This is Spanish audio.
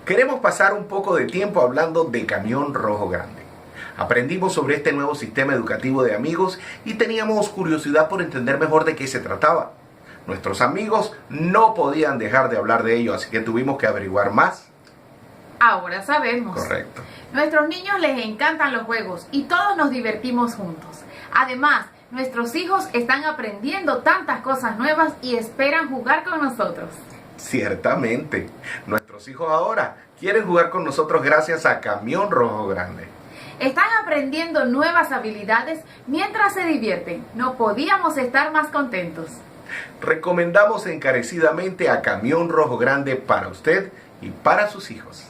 Queremos pasar un poco de tiempo hablando de Camión Rojo Grande. Aprendimos sobre este nuevo sistema educativo de amigos y teníamos curiosidad por entender mejor de qué se trataba. Nuestros amigos no podían dejar de hablar de ello, así que tuvimos que averiguar más. Ahora sabemos. Correcto. Nuestros niños les encantan los juegos y todos nos divertimos juntos. Además, nuestros hijos están aprendiendo tantas cosas nuevas y esperan jugar con nosotros. Ciertamente. Nuestros hijos ahora quieren jugar con nosotros gracias a Camión Rojo Grande. Están aprendiendo nuevas habilidades mientras se divierten. No podíamos estar más contentos. Recomendamos encarecidamente a Camión Rojo Grande para usted y para sus hijos.